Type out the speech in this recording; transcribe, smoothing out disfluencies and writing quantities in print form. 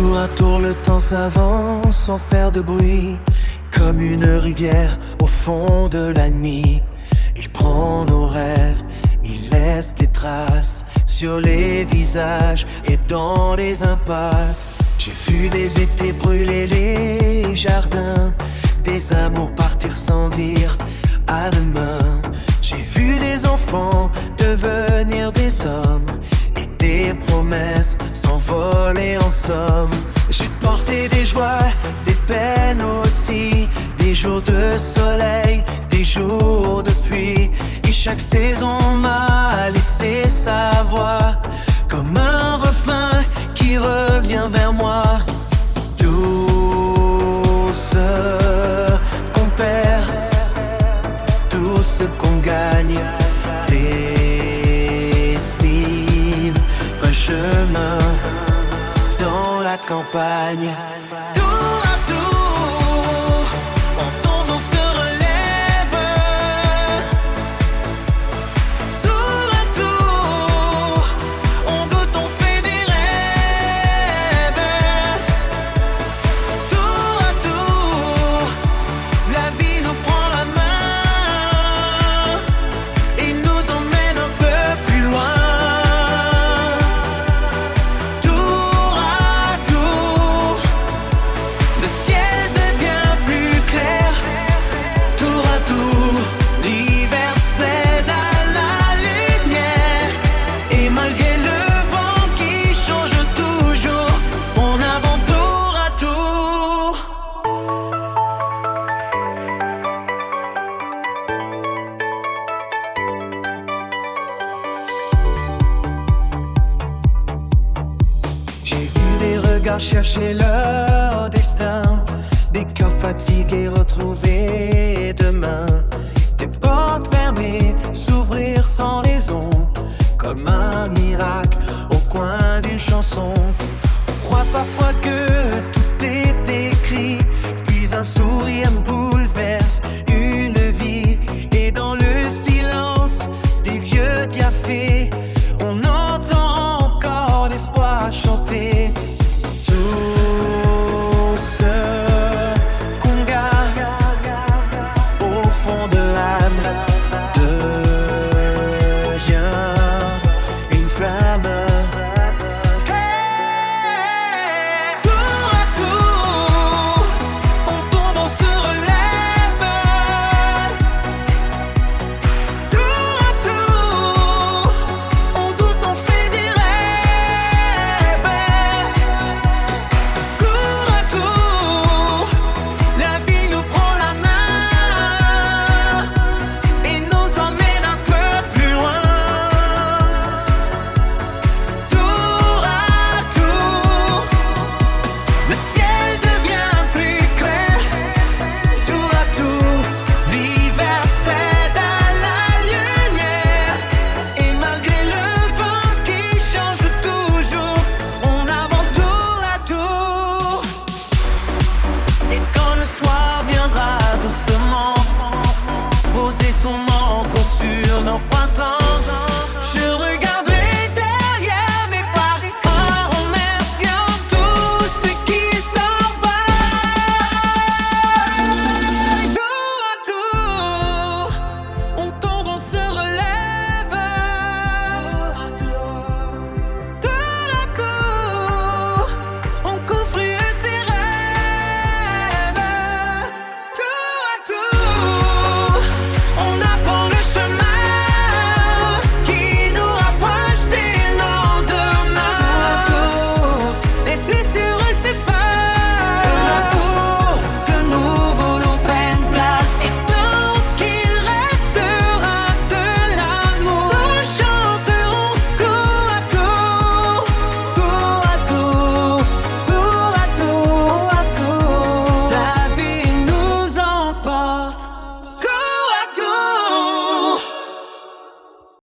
Tour à tour le temps s'avance sans faire de bruit, comme une rivière au fond de la nuit. Il prend nos rêves, il laisse des traces sur les visages et dans les impasses. J'ai vu des étés brûler les jardins, des amours partir sans dire à demain. J'ai vu des enfants devenir des hommes et des promesses s'envoler en somme. J'ai porté des joies, des peines aussi, des jours de soleil, des jours de pluie. Et chaque saison m'a laissé sa voix, comme un refrain qui revient vers moi. Tout ce qu'on perd, tout ce qu'on gagne, dessine un chemin dans la campagne. Tour à tour, on tombe, on se relève. Tour à tour, on goûte, on fait des rêves. Tour à tour, la vie nous prend la main et nous emmène un peu plus loin. Tour à tour, le ciel devient plus clair. Tour à tour, l'hiver cède à la lumière. Et malgré le vent qui change toujours, on avance tour à tour. J'ai vu des regards chercher leur destin,